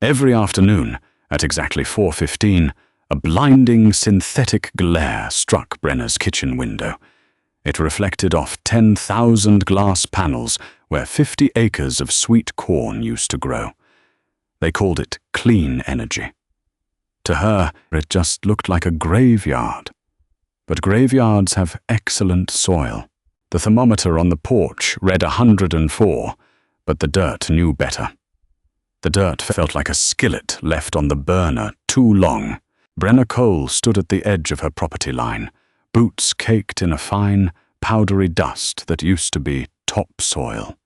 Every afternoon, at exactly 4:15, a blinding synthetic glare struck Brenner's kitchen window. It reflected off 10,000 glass panels where 50 acres of sweet corn used to grow. They called it clean energy. To her, it just looked like a graveyard. But graveyards have excellent soil. The thermometer on the porch read 104, but the dirt knew better. The dirt felt like a skillet left on the burner too long. Brenner Cole stood at the edge of her property line, boots caked in a fine, powdery dust that used to be topsoil.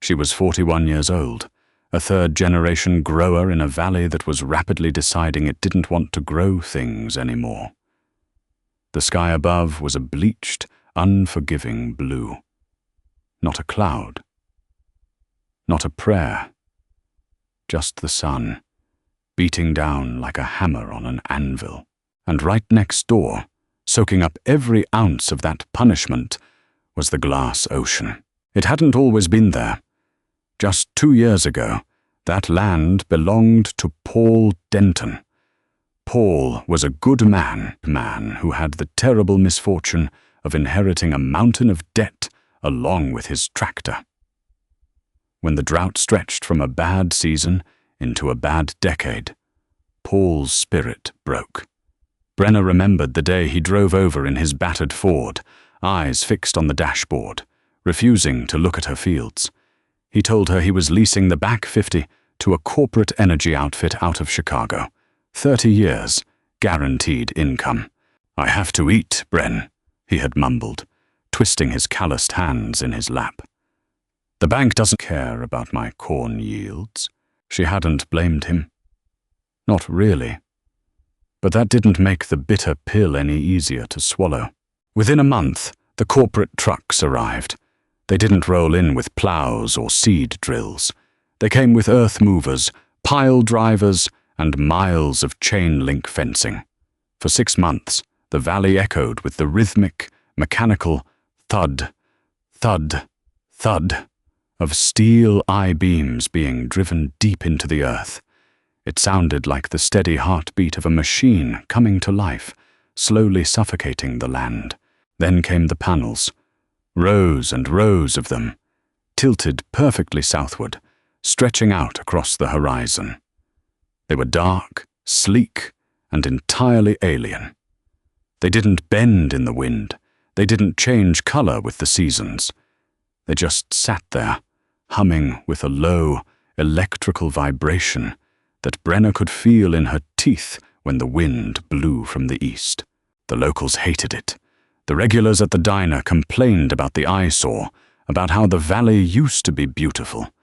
She was 41 years old, a third-generation grower in a valley that was rapidly deciding it didn't want to grow things anymore. The sky above was a bleached, unforgiving blue. Not a cloud. Not a prayer. Just the sun, beating down like a hammer on an anvil. And right next door, soaking up every ounce of that punishment, was the glass ocean. It hadn't always been there. Just 2 years ago, that land belonged to Paul Denton. Paul was a good man who had the terrible misfortune of inheriting a mountain of debt along with his tractor. When the drought stretched from a bad season into a bad decade, Paul's spirit broke. Brenner remembered the day he drove over in his battered Ford, eyes fixed on the dashboard, refusing to look at her fields. He told her he was leasing the back 50 to a corporate energy outfit out of Chicago. 30 years, guaranteed income. "I have to eat, Bren," he had mumbled, twisting his calloused hands in his lap. "The bank doesn't care about my corn yields." She hadn't blamed him. Not really. But that didn't make the bitter pill any easier to swallow. Within a month, the corporate trucks arrived. They didn't roll in with plows or seed drills. They came with earth movers, pile drivers, and miles of chain-link fencing. For 6 months, the valley echoed with the rhythmic, mechanical thud, thud, thud of steel I-beams being driven deep into the earth. It sounded like the steady heartbeat of a machine coming to life, slowly suffocating the land. Then came the panels, rows and rows of them, tilted perfectly southward, stretching out across the horizon. They were dark, sleek, and entirely alien. They didn't bend in the wind. They didn't change color with the seasons. They just sat there, humming with a low, electrical vibration that Brenner could feel in her teeth when the wind blew from the east. The locals hated it. The regulars at the diner complained about the eyesore, about how the valley used to be beautiful,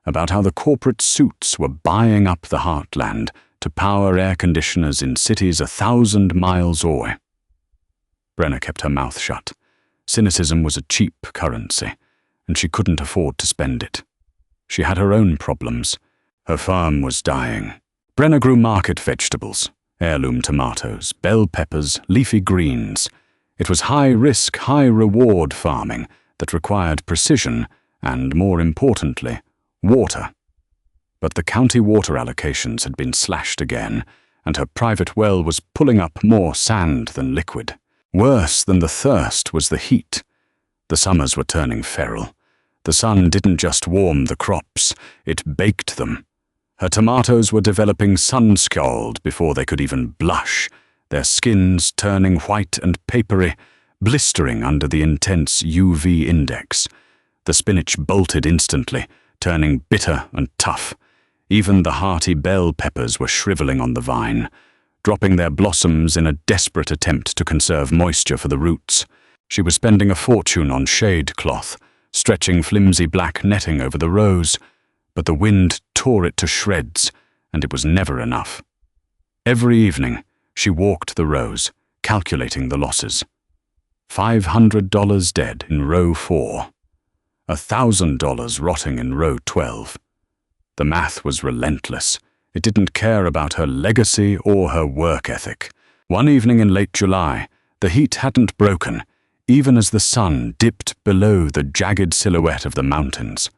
about how the corporate suits were buying up the heartland to power air conditioners in cities 1,000 miles away. Brenner kept her mouth shut. Cynicism was a cheap currency, and she couldn't afford to spend it. She had her own problems. Her farm was dying. Brenner grew market vegetables, heirloom tomatoes, bell peppers, leafy greens. It was high-risk, high-reward farming that required precision and, more importantly, water. But the county water allocations had been slashed again, and her private well was pulling up more sand than liquid. Worse than the thirst was the heat. The summers were turning feral. The sun didn't just warm the crops, it baked them. Her tomatoes were developing sun-scald before they could even blush, their skins turning white and papery, blistering under the intense UV index. The spinach bolted instantly, turning bitter and tough. Even the hearty bell peppers were shriveling on the vine, dropping their blossoms in a desperate attempt to conserve moisture for the roots. She was spending a fortune on shade cloth, stretching flimsy black netting over the rows, but the wind tore it to shreds, and it was never enough. Every evening, she walked the rows, calculating the losses. $500 dead in row 4. $1,000 rotting in row 12. The math was relentless. It didn't care about her legacy or her work ethic. One evening in late July, the heat hadn't broken, even as the sun dipped below the jagged silhouette of the mountains.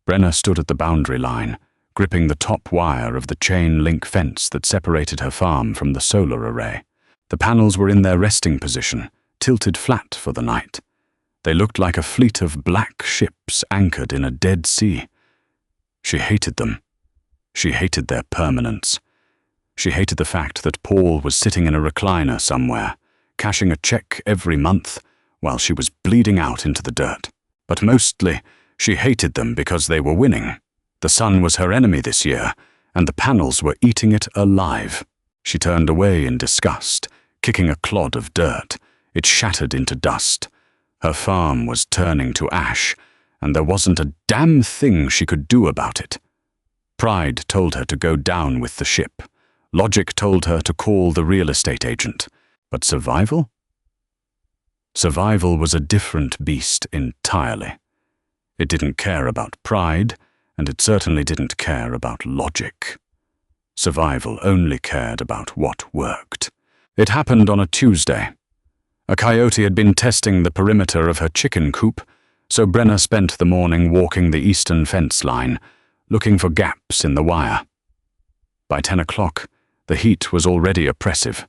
Brenner stood at the boundary line, gripping the top wire of the chain-link fence that separated her farm from the solar array. The panels were in their resting position, tilted flat for the night. They looked like a fleet of black ships anchored in a dead sea. She hated them. She hated their permanence. She hated the fact that Paul was sitting in a recliner somewhere, cashing a check every month while she was bleeding out into the dirt. But mostly, she hated them because they were winning. The sun was her enemy this year, and the panels were eating it alive. She turned away in disgust, kicking a clod of dirt. It shattered into dust. Her farm was turning to ash, and there wasn't a damn thing she could do about it. Pride told her to go down with the ship. Logic told her to call the real estate agent. But survival? Survival was a different beast entirely. It didn't care about pride, and it certainly didn't care about logic. Survival only cared about what worked. It happened on a Tuesday. A coyote had been testing the perimeter of her chicken coop, so Brenna spent the morning walking the eastern fence line, looking for gaps in the wire. By 10 o'clock, the heat was already oppressive.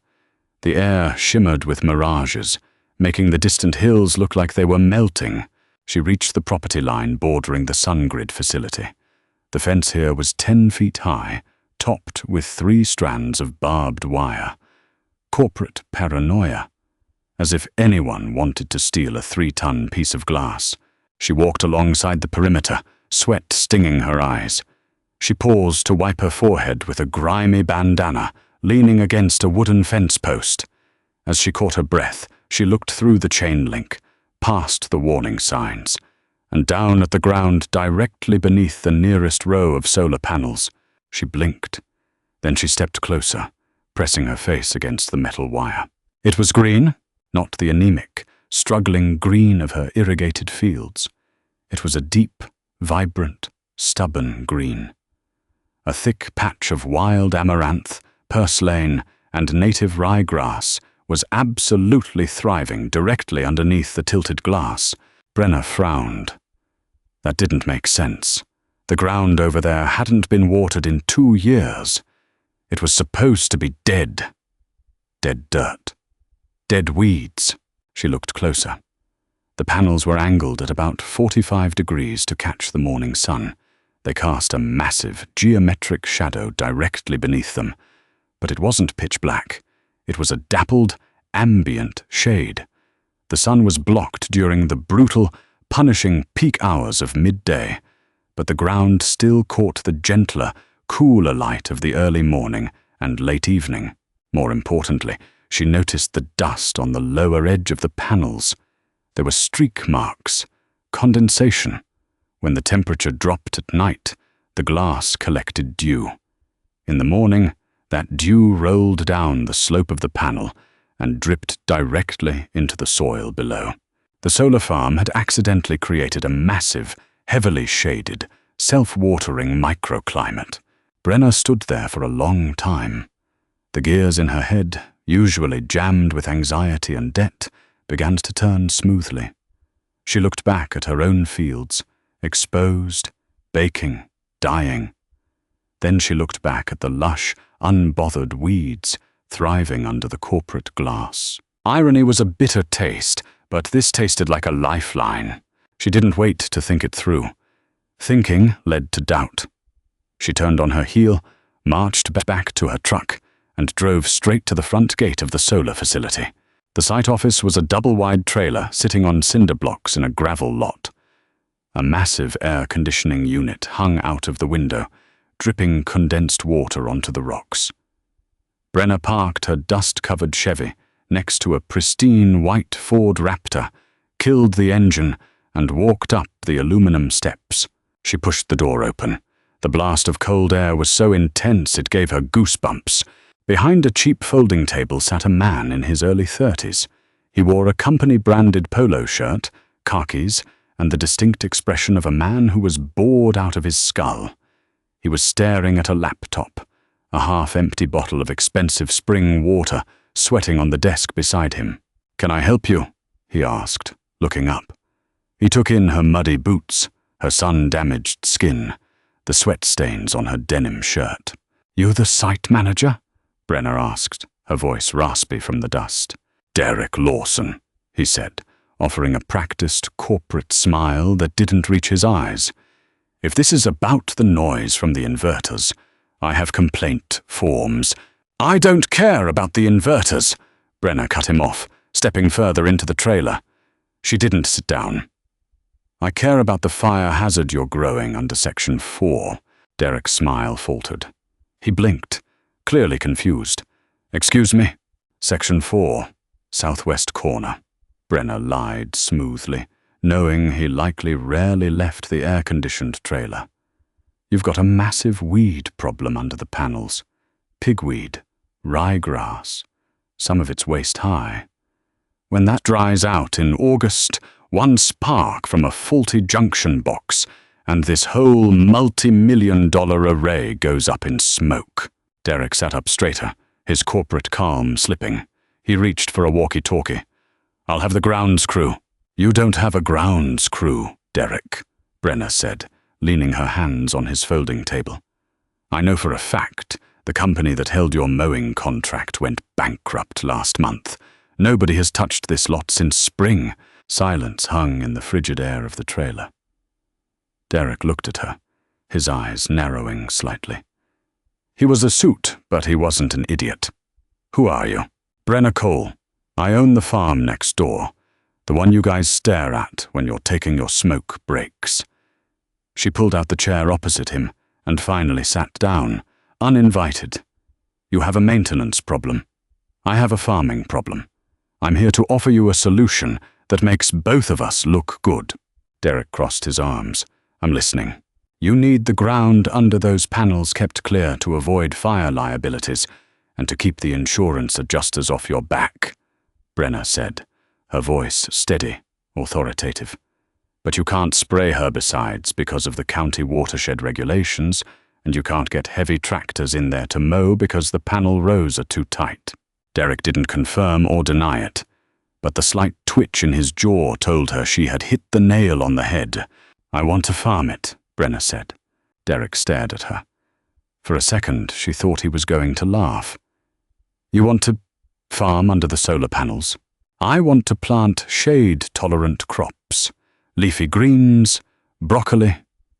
The air shimmered with mirages, making the distant hills look like they were melting. She reached the property line bordering the SunGrid facility. The fence here was 10 feet high, topped with 3 strands of barbed wire. Corporate paranoia. As if anyone wanted to steal a 3-ton piece of glass. She walked alongside the perimeter, sweat stinging her eyes. She paused to wipe her forehead with a grimy bandana, leaning against a wooden fence post. As she caught her breath, she looked through the chain link, past the warning signs, and down at the ground directly beneath the nearest row of solar panels. She blinked. Then she stepped closer, pressing her face against the metal wire. It was green, not the anemic, struggling green of her irrigated fields. It was a deep, vibrant, stubborn green. A thick patch of wild amaranth, purslane, and native ryegrass was absolutely thriving directly underneath the tilted glass. Brenna frowned. That didn't make sense. The ground over there hadn't been watered in 2 years. It was supposed to be dead. Dead dirt. Dead weeds. She looked closer. The panels were angled at about 45 degrees to catch the morning sun. They cast a massive, geometric shadow directly beneath them. But it wasn't pitch black. It was a dappled, ambient shade. The sun was blocked during the brutal, punishing peak hours of midday, but the ground still caught the gentler, cooler light of the early morning and late evening. More importantly, she noticed the dust on the lower edge of the panels. There were streak marks, condensation. When the temperature dropped at night, the glass collected dew. In the morning, that dew rolled down the slope of the panel and dripped directly into the soil below. The solar farm had accidentally created a massive, heavily shaded, self-watering microclimate. Brenna stood there for a long time. The gears in her head, usually jammed with anxiety and debt, began to turn smoothly. She looked back at her own fields, exposed, baking, dying. Then she looked back at the lush, unbothered weeds thriving under the corporate glass. Irony was a bitter taste, but this tasted like a lifeline. She didn't wait to think it through. Thinking led to doubt. She turned on her heel, marched back to her truck, and drove straight to the front gate of the solar facility. The site office was a double-wide trailer sitting on cinder blocks in a gravel lot. A massive air conditioning unit hung out of the window, dripping condensed water onto the rocks. Brenna parked her dust-covered Chevy next to a pristine white Ford Raptor, killed the engine, and walked up the aluminum steps. She pushed the door open. The blast of cold air was so intense it gave her goosebumps. Behind a cheap folding table sat a man in his early 30s. He wore a company-branded polo shirt, khakis, and the distinct expression of a man who was bored out of his skull. He was staring at a laptop, a half-empty bottle of expensive spring water sweating on the desk beside him. "Can I help you?" he asked, looking up. He took in her muddy boots, her sun-damaged skin, the sweat stains on her denim shirt. "You the site manager?" Brenner asked, her voice raspy from the dust. "Derek Lawson," he said, offering a practiced corporate smile that didn't reach his eyes. "If this is about the noise from the inverters, I have complaint forms." "I don't care about the inverters," Brenner cut him off, stepping further into the trailer. She didn't sit down. "I care about the fire hazard you're growing under Section 4, Derek's smile faltered. He blinked, clearly confused. "Excuse me?" "Section 4, southwest corner," Brenner lied smoothly, knowing he likely rarely left the air-conditioned trailer. "You've got a massive weed problem under the panels. Pigweed, ryegrass, some of it's waist-high. When that dries out in August, one spark from a faulty junction box, and this whole multi-million-dollar array goes up in smoke." Derek sat up straighter, his corporate calm slipping. He reached for a walkie-talkie. "I'll have the grounds crew." "You don't have a grounds crew, Derek," Brenner said, leaning her hands on his folding table. "I know for a fact the company that held your mowing contract went bankrupt last month. Nobody has touched this lot since spring." Silence hung in the frigid air of the trailer. Derek looked at her, his eyes narrowing slightly. He was a suit, but he wasn't an idiot. "Who are you?" "Brenner Cole. I own the farm next door, the one you guys stare at when you're taking your smoke breaks." She pulled out the chair opposite him and finally sat down, uninvited. "You have a maintenance problem. I have a farming problem. I'm here to offer you a solution that makes both of us look good." Derek crossed his arms. "I'm listening." "You need the ground under those panels kept clear to avoid fire liabilities and to keep the insurance adjusters off your back," Brenner said, her voice steady, authoritative. "But you can't spray herbicides because of the county watershed regulations, and you can't get heavy tractors in there to mow because the panel rows are too tight." Derek didn't confirm or deny it, but the slight twitch in his jaw told her she had hit the nail on the head. "I want to farm it," Brenner said. Derek stared at her. For a second, she thought he was going to laugh. "You want to farm under the solar panels? I want to plant shade-tolerant crops, leafy greens, broccoli,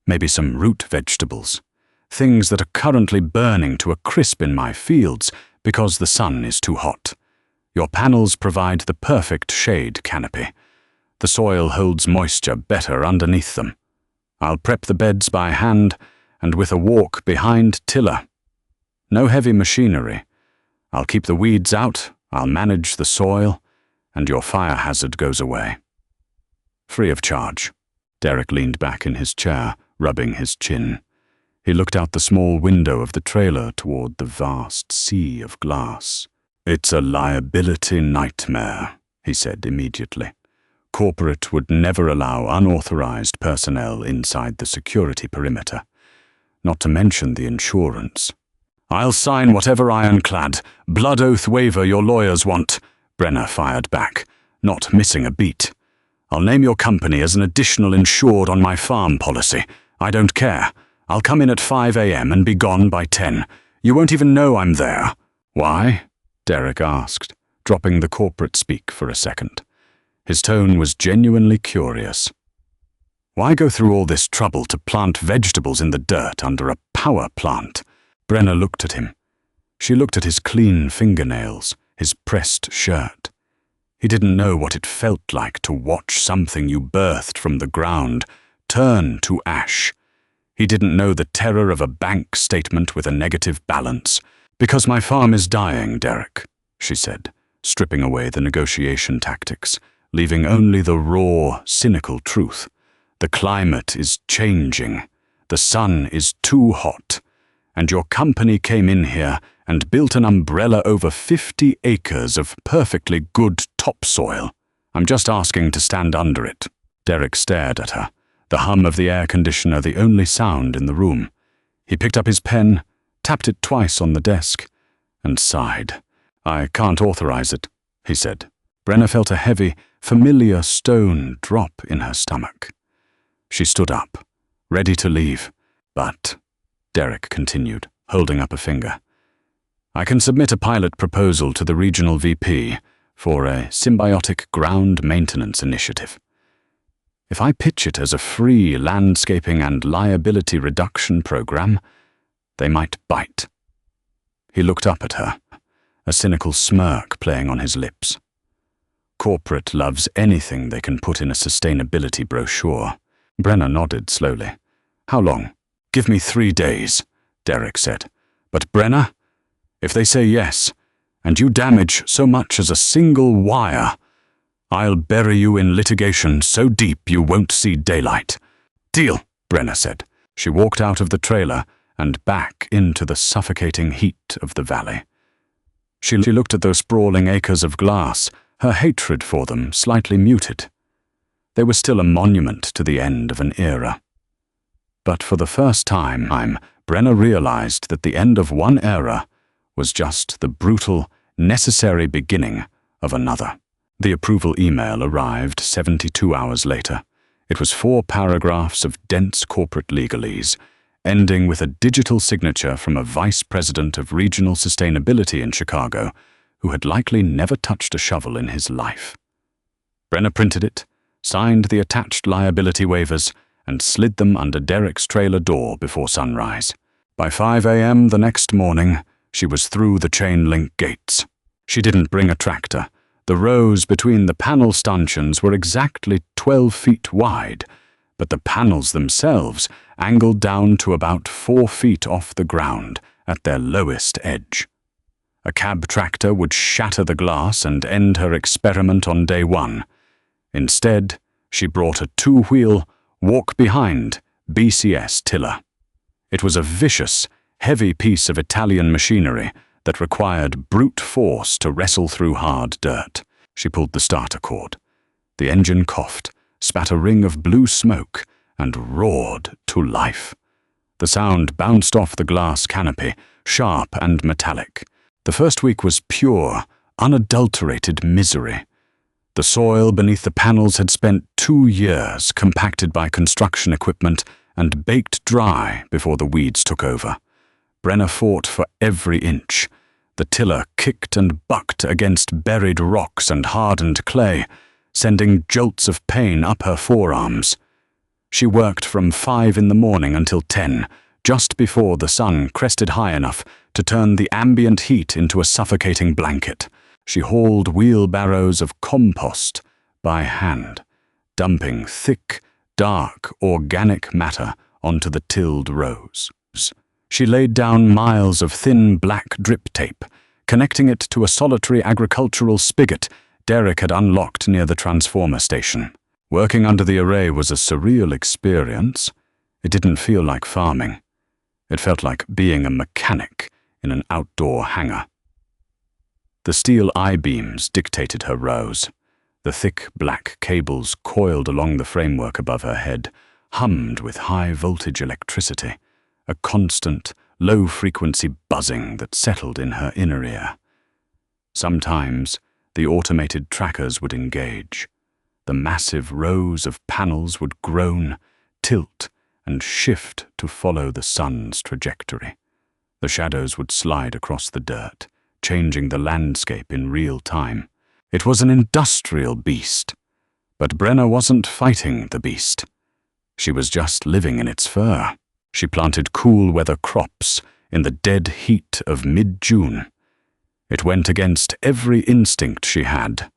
maybe some root vegetables, things that are currently burning to a crisp in my fields because the sun is too hot. Your panels provide the perfect shade canopy. The soil holds moisture better underneath them. I'll prep the beds by hand and with a walk behind tiller. No heavy machinery. I'll keep the weeds out, I'll manage the soil, and your fire hazard goes away. Free of charge." Derek leaned back in his chair, rubbing his chin. He looked out the small window of the trailer toward the vast sea of glass. "It's a liability nightmare," he said immediately. "Corporate would never allow unauthorized personnel inside the security perimeter, not to mention the insurance." "I'll sign whatever ironclad, blood oath waiver your lawyers want," Brenner fired back, not missing a beat. "I'll name your company as an additional insured on my farm policy. I don't care. I'll come in at 5 a.m. and be gone by 10. You won't even know I'm there." "Why?" Derek asked, dropping the corporate speak for a second. His tone was genuinely curious. "Why go through all this trouble to plant vegetables in the dirt under a power plant?" Brenner looked at him. She looked at his clean fingernails, his pressed shirt. He didn't know what it felt like to watch something you birthed from the ground turn to ash. He didn't know the terror of a bank statement with a negative balance. "Because my farm is dying, Derek," she said, stripping away the negotiation tactics, leaving only the raw, cynical truth. "The climate is changing. The sun is too hot. And your company came in here and built an umbrella over 50 acres of perfectly good topsoil. I'm just asking to stand under it." Derek stared at her, the hum of the air conditioner the only sound in the room. He picked up his pen, tapped it twice on the desk, and sighed. "I can't authorize it," he said. Brenner felt a heavy, familiar stone drop in her stomach. She stood up, ready to leave, But, Derek continued, holding up a finger, I can submit a pilot proposal to the regional VP for a symbiotic ground maintenance initiative. If I pitch it as a free landscaping and liability reduction program, they might bite. He looked up at her, a cynical smirk playing on his lips. Corporate loves anything they can put in a sustainability brochure. Brenner nodded slowly. How long? Give me 3 days, Derek said. But Brenner, if they say yes, and you damage so much as a single wire, I'll bury you in litigation so deep you won't see daylight. Deal, Brenner said. She walked out of the trailer and back into the suffocating heat of the valley. She looked at those sprawling acres of glass, her hatred for them slightly muted. They were still a monument to the end of an era. But for the first time, Brenner realized that the end of one era was just the brutal, necessary beginning of another. The approval email arrived 72 hours later. It was 4 paragraphs of dense corporate legalese, ending with a digital signature from a vice president of regional sustainability in Chicago, who had likely never touched a shovel in his life. Brenner printed it, signed the attached liability waivers, and slid them under Derek's trailer door before sunrise. By 5 a.m. the next morning, she was through the chain-link gates. She didn't bring a tractor. The rows between the panel stanchions were exactly 12 feet wide, but the panels themselves angled down to about 4 feet off the ground at their lowest edge. A cab tractor would shatter the glass and end her experiment on day 1. Instead, she brought a 2-wheel, walk-behind BCS tiller. It was a vicious, heavy piece of Italian machinery that required brute force to wrestle through hard dirt. She pulled the starter cord. The engine coughed, spat a ring of blue smoke, and roared to life. The sound bounced off the glass canopy, sharp and metallic. The first week was pure, unadulterated misery. The soil beneath the panels had spent 2 years compacted by construction equipment and baked dry before the weeds took over. Brenner fought for every inch. The tiller kicked and bucked against buried rocks and hardened clay, sending jolts of pain up her forearms. She worked from 5 in the morning until 10, just before the sun crested high enough to turn the ambient heat into a suffocating blanket. She hauled wheelbarrows of compost by hand, dumping thick, dark, organic matter onto the tilled rows. She laid down miles of thin black drip tape, connecting it to a solitary agricultural spigot Derek had unlocked near the transformer station. Working under the array was a surreal experience. It didn't feel like farming. It felt like being a mechanic in an outdoor hangar. The steel I-beams dictated her rows. The thick black cables coiled along the framework above her head hummed with high-voltage electricity, a constant, low-frequency buzzing that settled in her inner ear. Sometimes, the automated trackers would engage. The massive rows of panels would groan, tilt, and shift to follow the sun's trajectory. The shadows would slide across the dirt, changing the landscape in real time. It was an industrial beast, but Brenner wasn't fighting the beast. She was just living in its fur. She planted cool-weather crops in the dead heat of mid-June. It went against every instinct she had.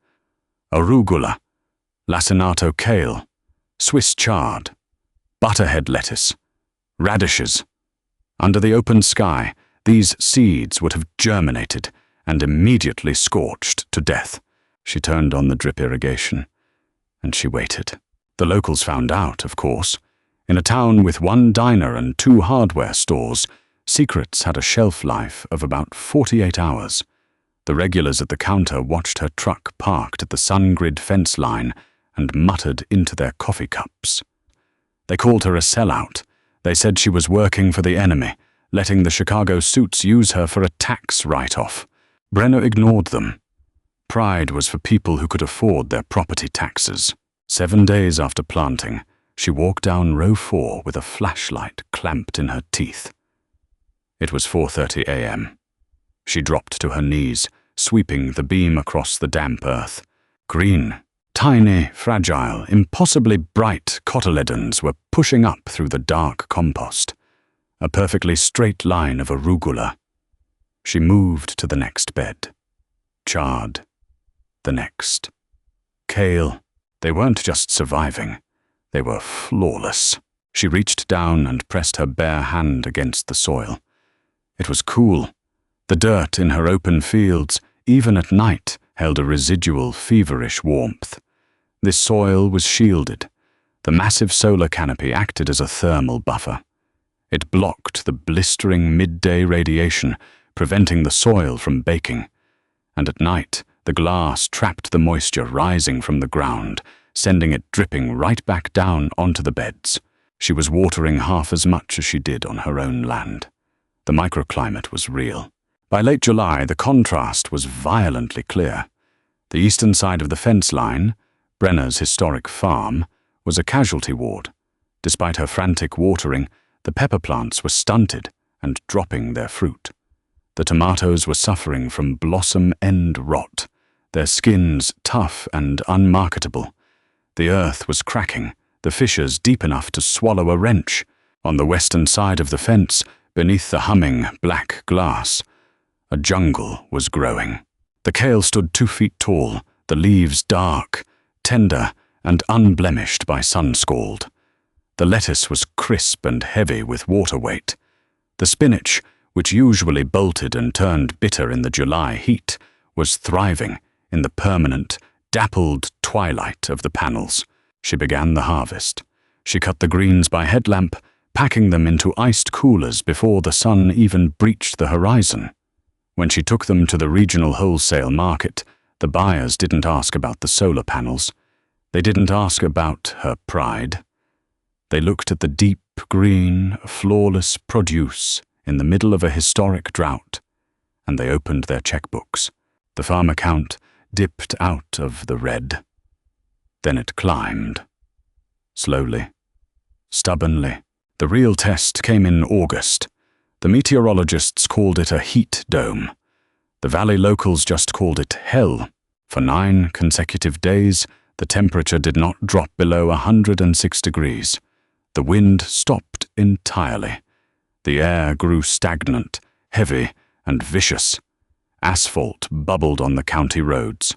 Arugula, lacinato kale, Swiss chard, butterhead lettuce, radishes. Under the open sky, these seeds would have germinated and immediately scorched to death. She turned on the drip irrigation, and she waited. The locals found out, of course. In a town with 1 diner and 2 hardware stores, secrets had a shelf life of about 48 hours. The regulars at the counter watched her truck parked at the SunGrid fence line and muttered into their coffee cups. They called her a sellout. They said she was working for the enemy, letting the Chicago suits use her for a tax write-off. Brenner ignored them. Pride was for people who could afford their property taxes. 7 days after planting, She walked down row 4 with a flashlight clamped in her teeth. It was 4:30 a.m. She dropped to her knees, sweeping the beam across the damp earth. Green, tiny, fragile, impossibly bright cotyledons were pushing up through the dark compost, a perfectly straight line of arugula. She moved to the next bed. Chard. The next. Kale. They weren't just surviving. They were flawless. She reached down and pressed her bare hand against the soil. It was cool. The dirt in her open fields, even at night, held a residual feverish warmth. This soil was shielded. The massive solar canopy acted as a thermal buffer. It blocked the blistering midday radiation, preventing the soil from baking. And at night, the glass trapped the moisture rising from the ground, sending it dripping right back down onto the beds. She was watering half as much as she did on her own land. The microclimate was real. By late July, the contrast was violently clear. The eastern side of the fence line, Brenner's historic farm, was a casualty ward. Despite her frantic watering, the pepper plants were stunted and dropping their fruit. The tomatoes were suffering from blossom end rot, their skins tough and unmarketable. The earth was cracking, the fissures deep enough to swallow a wrench. On the western side of the fence, beneath the humming black glass, a jungle was growing. The kale stood 2 feet tall, the leaves dark, tender, and unblemished by sun-scald. The lettuce was crisp and heavy with water weight. The spinach, which usually bolted and turned bitter in the July heat, was thriving in the permanent, dappled twilight of the panels. She began the harvest. She cut the greens by headlamp, packing them into iced coolers before the sun even breached the horizon. When she took them to the regional wholesale market, the buyers didn't ask about the solar panels. They didn't ask about her pride. They looked at the deep green, flawless produce in the middle of a historic drought, and they opened their checkbooks. The farm account dipped out of the red. Then it climbed. Slowly, stubbornly. The real test came in August. The meteorologists called it a heat dome. The valley locals just called it hell. For 9 consecutive days, the temperature did not drop below 106 degrees. The wind stopped entirely. The air grew stagnant, heavy, and vicious. Asphalt bubbled on the county roads.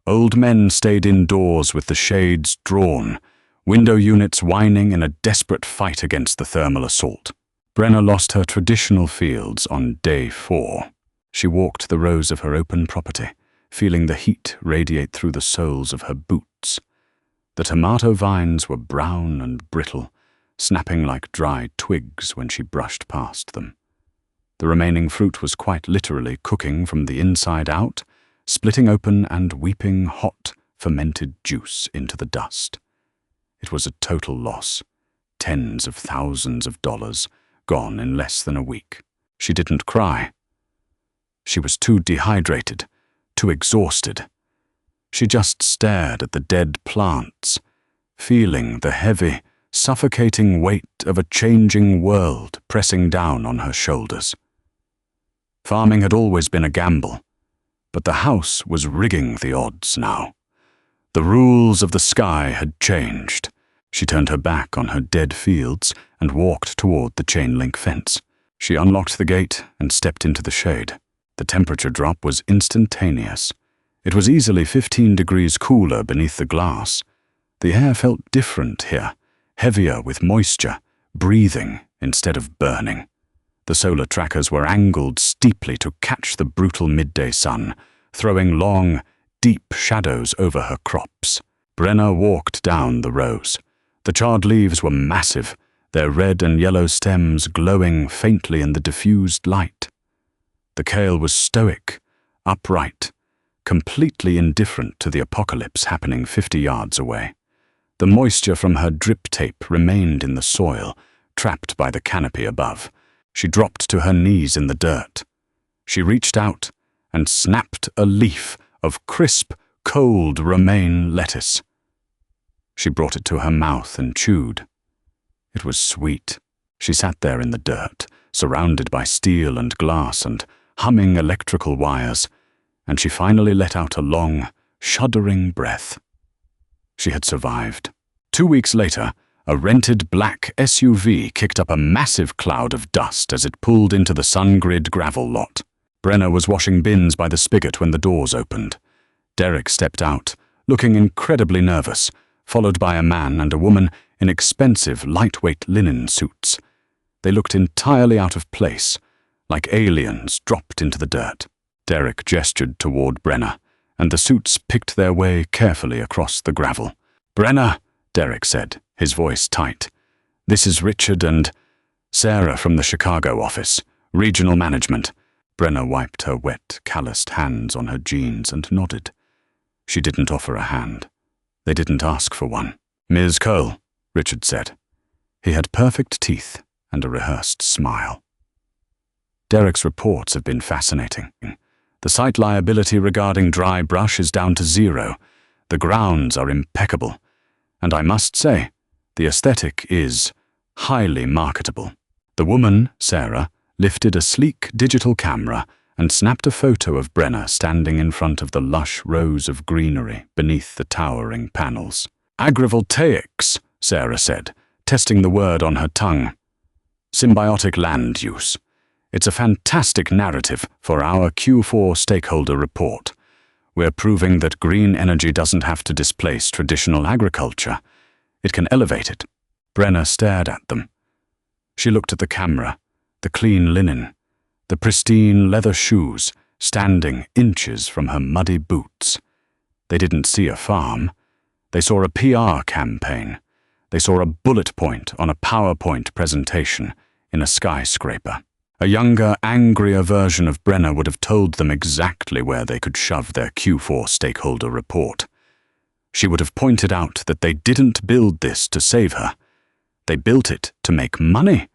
Old men stayed indoors with the shades drawn, window units whining in a desperate fight against the thermal assault. Brenner lost her traditional fields on day 4. She walked the rows of her open property, feeling the heat radiate through the soles of her boots. The tomato vines were brown and brittle, snapping like dry twigs when she brushed past them. The remaining fruit was quite literally cooking from the inside out, splitting open and weeping hot, fermented juice into the dust. It was a total loss. Tens of thousands of dollars, gone in less than a week. She didn't cry. She was too dehydrated, too exhausted. She just stared at the dead plants, feeling the heavy, suffocating weight of a changing world pressing down on her shoulders. Farming had always been a gamble, but the house was rigging the odds now. The rules of the sky had changed. She turned her back on her dead fields and walked toward the chain-link fence. She unlocked the gate and stepped into the shade. The temperature drop was instantaneous. It was easily 15 degrees cooler beneath the glass. The air felt different here, heavier with moisture, breathing instead of burning. The solar trackers were angled steeply to catch the brutal midday sun, throwing long, deep shadows over her crops. Brenner walked down the rows. The charred leaves were massive, their red and yellow stems glowing faintly in the diffused light. The kale was stoic, upright, completely indifferent to the apocalypse happening 50 yards away. The moisture from her drip tape remained in the soil, trapped by the canopy above. She dropped to her knees in the dirt. She reached out and snapped a leaf of crisp, cold romaine lettuce. She brought it to her mouth and chewed. It was sweet. She sat there in the dirt, surrounded by steel and glass and humming electrical wires, and she finally let out a long, shuddering breath. She had survived. 2 weeks later, a rented black SUV kicked up a massive cloud of dust as it pulled into the SunGrid gravel lot. Brenner was washing bins by the spigot when the doors opened. Derek stepped out, looking incredibly nervous, followed by a man and a woman in expensive, lightweight linen suits. They looked entirely out of place, like aliens dropped into the dirt. Derek gestured toward Brenner, and the suits picked their way carefully across the gravel. "Brenner," Derek said, his voice tight. "This is Richard and Sarah from the Chicago office, regional management." Brenner wiped her wet, calloused hands on her jeans and nodded. She didn't offer a hand. They didn't ask for one. "Ms. Cole," Richard said. He had perfect teeth and a rehearsed smile. Derek's reports have been fascinating. The site liability regarding dry brush is down to 0. The grounds are impeccable. And I must say, the aesthetic is highly marketable. The woman, Sarah, lifted a sleek digital camera and snapped a photo of Brenner standing in front of the lush rows of greenery beneath the towering panels. "Agrivoltaics," Sarah said, testing the word on her tongue. "Symbiotic land use. It's a fantastic narrative for our Q4 stakeholder report. We're proving that green energy doesn't have to displace traditional agriculture. It can elevate it." Brenner stared at them. She looked at the camera, the clean linen, the pristine leather shoes standing inches from her muddy boots. They didn't see a farm. They saw a PR campaign. They saw a bullet point on a PowerPoint presentation in a skyscraper. A younger, angrier version of Brenner would have told them exactly where they could shove their Q4 stakeholder report. She would have pointed out that they didn't build this to save her. They built it to make money,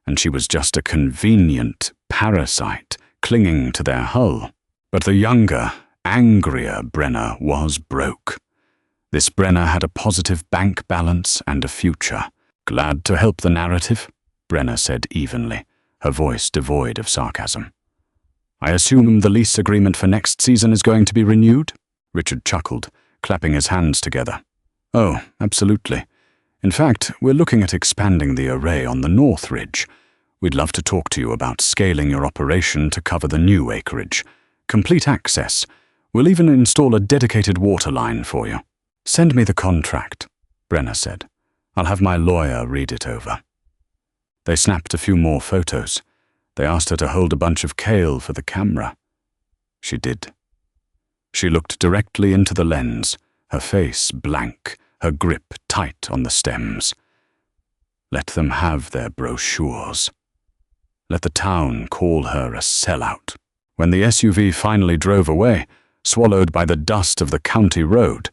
and she was just a convenient parasite clinging to their hull. But the younger, angrier Brenner was broke. This Brenner had a positive bank balance and a future. "Glad to help the narrative," Brenner said evenly, her voice devoid of sarcasm. "I assume the lease agreement for next season is going to be renewed?" Richard chuckled, clapping his hands together. "Oh, absolutely. In fact, we're looking at expanding the array on the North Ridge. We'd love to talk to you about scaling your operation to cover the new acreage. Complete access. We'll even install a dedicated water line for you." "Send me the contract," Brenner said. "I'll have my lawyer read it over." They snapped a few more photos. They asked her to hold a bunch of kale for the camera. She did. She looked directly into the lens, her face blank, her grip tight on the stems. Let them have their brochures. Let the town call her a sellout. When the SUV finally drove away, swallowed by the dust of the county road,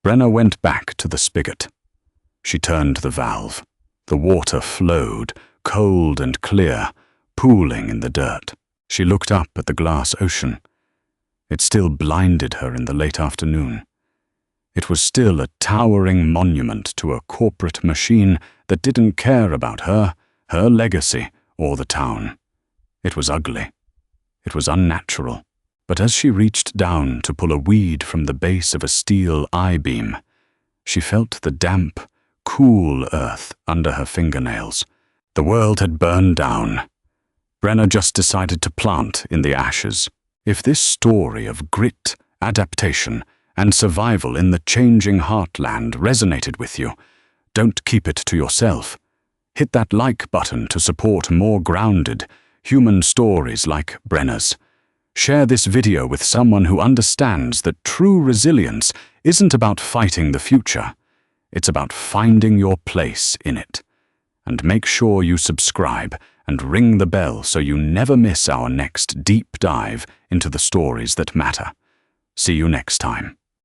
Brenner went back to the spigot. She turned the valve. The water flowed, cold and clear, pooling in the dirt. She looked up at the glass ocean. It still blinded her in the late afternoon. It was still a towering monument to a corporate machine that didn't care about her legacy, or the town. It was ugly. It was unnatural. But as she reached down to pull a weed from the base of a steel I-beam, she felt the damp, cool earth under her fingernails. The world had burned down. Brenner just decided to plant in the ashes. If this story of grit, adaptation, and survival in the changing heartland resonated with you, don't keep it to yourself. Hit that like button to support more grounded, human stories like Brenner's. Share this video with someone who understands that true resilience isn't about fighting the future. It's about finding your place in it. And make sure you subscribe and ring the bell so you never miss our next deep dive into the stories that matter. See you next time.